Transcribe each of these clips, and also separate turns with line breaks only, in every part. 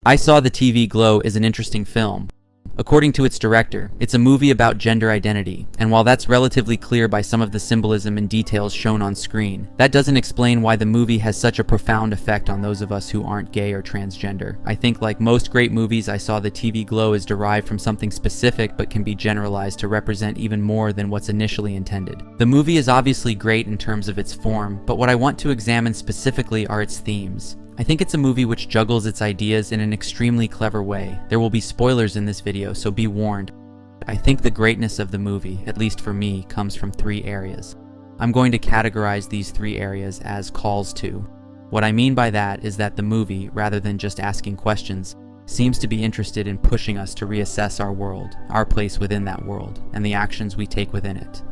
I Saw the TV Glow is an interesting film. According to its director, it's a movie about gender identity, and while that's relatively clear by some of the symbolism and details shown on screen, that doesn't explain why the movie has such a profound effect on those of us who aren't gay or transgender. I think like most great movies, I Saw the TV Glow is derived from something specific but can be generalized to represent even more than what's initially intended. The movie is obviously great in terms of its form, but what I want to examine specifically are its themes. I think it's a movie which juggles its ideas in an extremely clever way. There will be spoilers in this video, so be warned. I think the greatness of the movie, at least for me, comes from three areas. I'm going to categorize these three areas as calls to. What I mean by that is that the movie, rather than just asking questions, seems to be interested in pushing us to reassess our world, our place within that world, and the actions we take within it.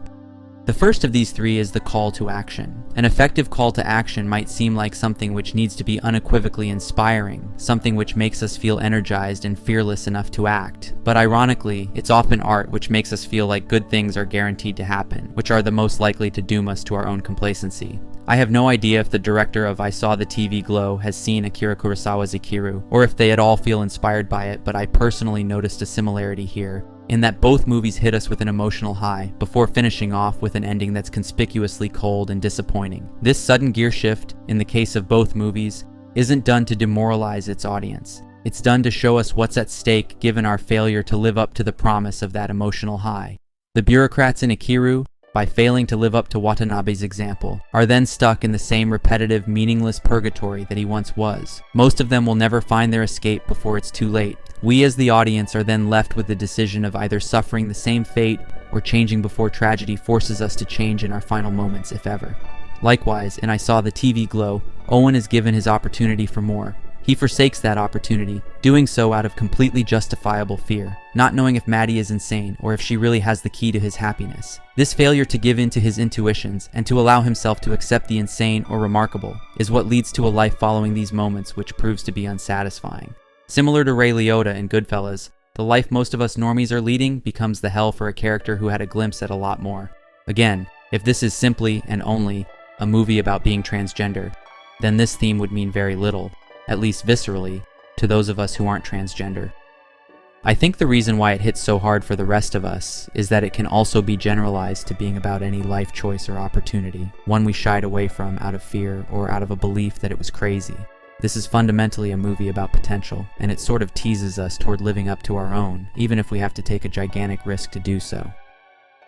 The first of these three is the call to action. An effective call to action might seem like something which needs to be unequivocally inspiring, something which makes us feel energized and fearless enough to act. But ironically, it's often art which makes us feel like good things are guaranteed to happen, which are the most likely to doom us to our own complacency. I have no idea if the director of I Saw the TV Glow has seen Akira Kurosawa's Ikiru, or if they at all feel inspired by it, but I personally noticed a similarity here, in that both movies hit us with an emotional high, before finishing off with an ending that's conspicuously cold and disappointing. This sudden gear shift, in the case of both movies, isn't done to demoralize its audience. It's done to show us what's at stake given our failure to live up to the promise of that emotional high. The bureaucrats in Ikiru, by failing to live up to Watanabe's example, are then stuck in the same repetitive, meaningless purgatory that he once was. Most of them will never find their escape before it's too late. We as the audience are then left with the decision of either suffering the same fate or changing before tragedy forces us to change in our final moments, if ever. Likewise, in I Saw the TV Glow, Owen is given his opportunity for more. He forsakes that opportunity, doing so out of completely justifiable fear, not knowing if Maddie is insane or if she really has the key to his happiness. This failure to give in to his intuitions and to allow himself to accept the insane or remarkable is what leads to a life following these moments which proves to be unsatisfying. Similar to Ray Liotta in Goodfellas, the life most of us normies are leading becomes the hell for a character who had a glimpse at a lot more. Again, if this is simply and only a movie about being transgender, then this theme would mean very little, at least viscerally, to those of us who aren't transgender. I think the reason why it hits so hard for the rest of us is that it can also be generalized to being about any life choice or opportunity, one we shied away from out of fear or out of a belief that it was crazy. This is fundamentally a movie about potential, and it sort of teases us toward living up to our own, even if we have to take a gigantic risk to do so.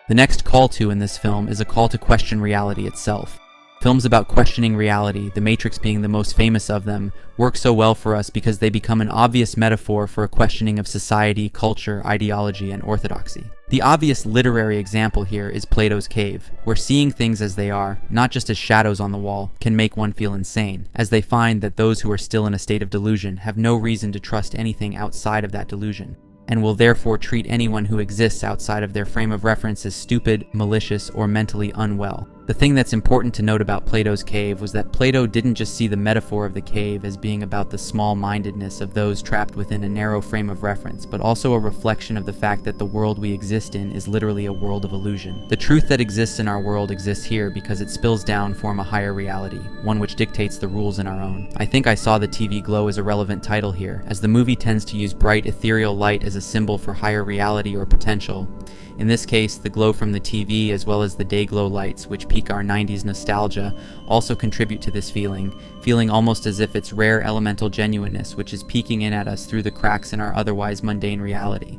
The next call to in this film is a call to question reality itself. Films about questioning reality, The Matrix being the most famous of them, work so well for us because they become an obvious metaphor for a questioning of society, culture, ideology, and orthodoxy. The obvious literary example here is Plato's Cave, where seeing things as they are, not just as shadows on the wall, can make one feel insane, as they find that those who are still in a state of delusion have no reason to trust anything outside of that delusion, and will therefore treat anyone who exists outside of their frame of reference as stupid, malicious, or mentally unwell. The thing that's important to note about Plato's Cave was that Plato didn't just see the metaphor of the cave as being about the small-mindedness of those trapped within a narrow frame of reference, but also a reflection of the fact that the world we exist in is literally a world of illusion. The truth that exists in our world exists here because it spills down from a higher reality, one which dictates the rules in our own. I think I Saw the TV Glow as a relevant title here, as the movie tends to use bright ethereal light as a symbol for higher reality or potential. In this case, the glow from the TV as well as the day glow lights, which pique our 90s nostalgia, also contribute to this feeling almost as if it's rare elemental genuineness which is peeking in at us through the cracks in our otherwise mundane reality.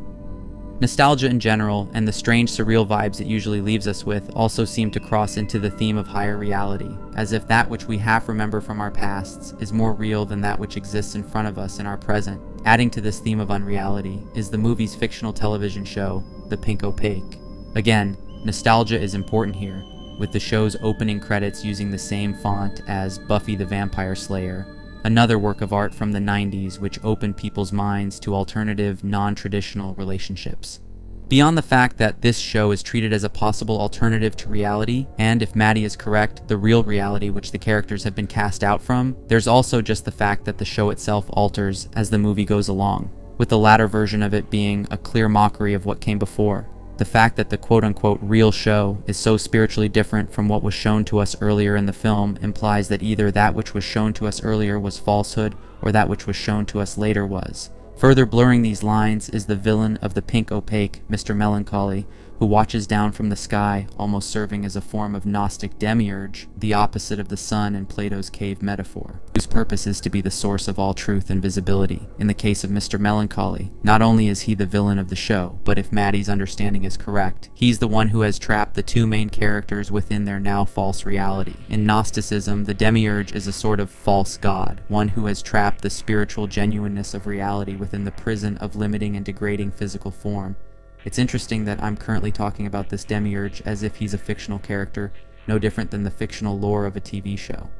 Nostalgia in general, and the strange surreal vibes it usually leaves us with, also seem to cross into the theme of higher reality, as if that which we half remember from our pasts is more real than that which exists in front of us in our present. Adding to this theme of unreality is the movie's fictional television show, The Pink Opaque. Again, nostalgia is important here, with the show's opening credits using the same font as Buffy the Vampire Slayer, another work of art from the 90s which opened people's minds to alternative, non-traditional relationships. Beyond the fact that this show is treated as a possible alternative to reality, and if Maddie is correct, the real reality which the characters have been cast out from, there's also just the fact that the show itself alters as the movie goes along, with the latter version of it being a clear mockery of what came before. The fact that the quote-unquote real show is so spiritually different from what was shown to us earlier in the film implies that either that which was shown to us earlier was falsehood or that which was shown to us later was. Further blurring these lines is the villain of the Pink Opaque, Mr. Melancholy, who watches down from the sky, almost serving as a form of Gnostic demiurge, the opposite of the sun in Plato's cave metaphor, whose purpose is to be the source of all truth and visibility. In the case of Mr. Melancholy, not only is he the villain of the show, but if Maddie's understanding is correct, he's the one who has trapped the two main characters within their now false reality. In Gnosticism, the demiurge is a sort of false god, one who has trapped the spiritual genuineness of reality within the prison of limiting and degrading physical form. It's interesting that I'm currently talking about this demiurge as if he's a fictional character, no different than the fictional lore of a TV show.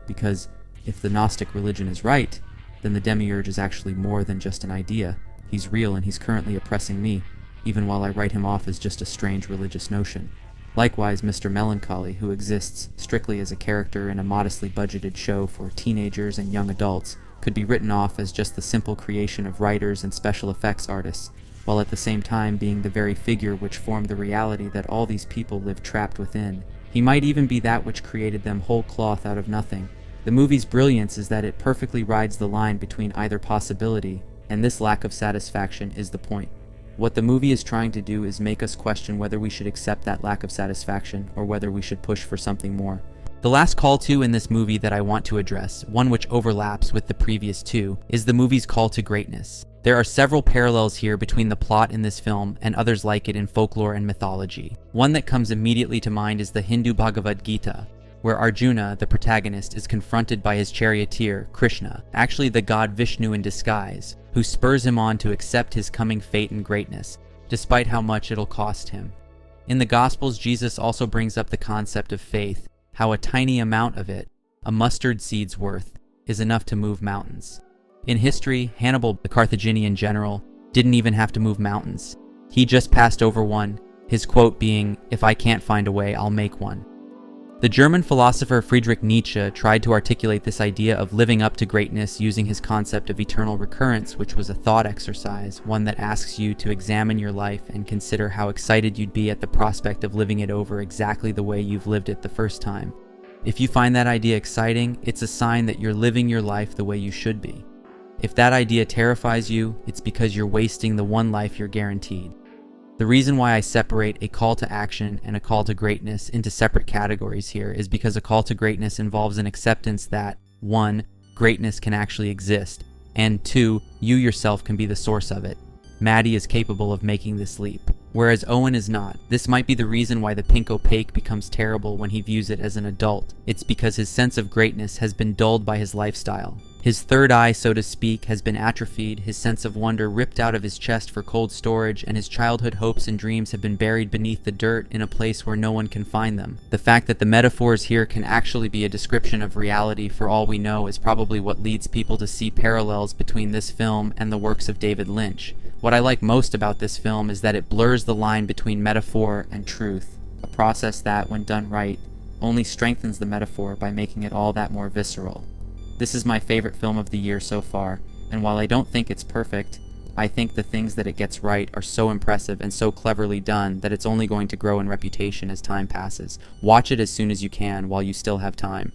Because if the Gnostic religion is right, then the demiurge is actually more than just an idea. He's real and he's currently oppressing me, even while I write him off as just a strange religious notion. Likewise, Mr. Melancholy, who exists strictly as a character in a modestly budgeted show for teenagers and young adults, could be written off as just the simple creation of writers and special effects artists, while at the same time being the very figure which formed the reality that all these people live trapped within. He might even be that which created them whole cloth out of nothing. The movie's brilliance is that it perfectly rides the line between either possibility, and this lack of satisfaction is the point. What the movie is trying to do is make us question whether we should accept that lack of satisfaction, or whether we should push for something more. The last call to in this movie that I want to address, one which overlaps with the previous two, is the movie's call to greatness. There are several parallels here between the plot in this film and others like it in folklore and mythology. One that comes immediately to mind is the Hindu Bhagavad Gita, where Arjuna, the protagonist, is confronted by his charioteer, Krishna, actually the god Vishnu in disguise, who spurs him on to accept his coming fate and greatness, despite how much it'll cost him. In the Gospels, Jesus also brings up the concept of faith, how a tiny amount of it, a mustard seed's worth, is enough to move mountains. In history, Hannibal, the Carthaginian general, didn't even have to move mountains. He just passed over one, his quote being, "If I can't find a way, I'll make one." The German philosopher Friedrich Nietzsche tried to articulate this idea of living up to greatness using his concept of eternal recurrence, which was a thought exercise, one that asks you to examine your life and consider how excited you'd be at the prospect of living it over exactly the way you've lived it the first time. If you find that idea exciting, it's a sign that you're living your life the way you should be. If that idea terrifies you, it's because you're wasting the one life you're guaranteed. The reason why I separate a call to action and a call to greatness into separate categories here is because a call to greatness involves an acceptance that, 1, greatness can actually exist, and 2, you yourself can be the source of it. Maddie is capable of making this leap, whereas Owen is not. This might be the reason why the Pink Opaque becomes terrible when he views it as an adult. It's because his sense of greatness has been dulled by his lifestyle. His third eye, so to speak, has been atrophied, his sense of wonder ripped out of his chest for cold storage, and his childhood hopes and dreams have been buried beneath the dirt in a place where no one can find them. The fact that the metaphors here can actually be a description of reality for all we know is probably what leads people to see parallels between this film and the works of David Lynch. What I like most about this film is that it blurs the line between metaphor and truth, a process that, when done right, only strengthens the metaphor by making it all that more visceral. This is my favorite film of the year so far, and while I don't think it's perfect, I think the things that it gets right are so impressive and so cleverly done that it's only going to grow in reputation as time passes. Watch it as soon as you can while you still have time.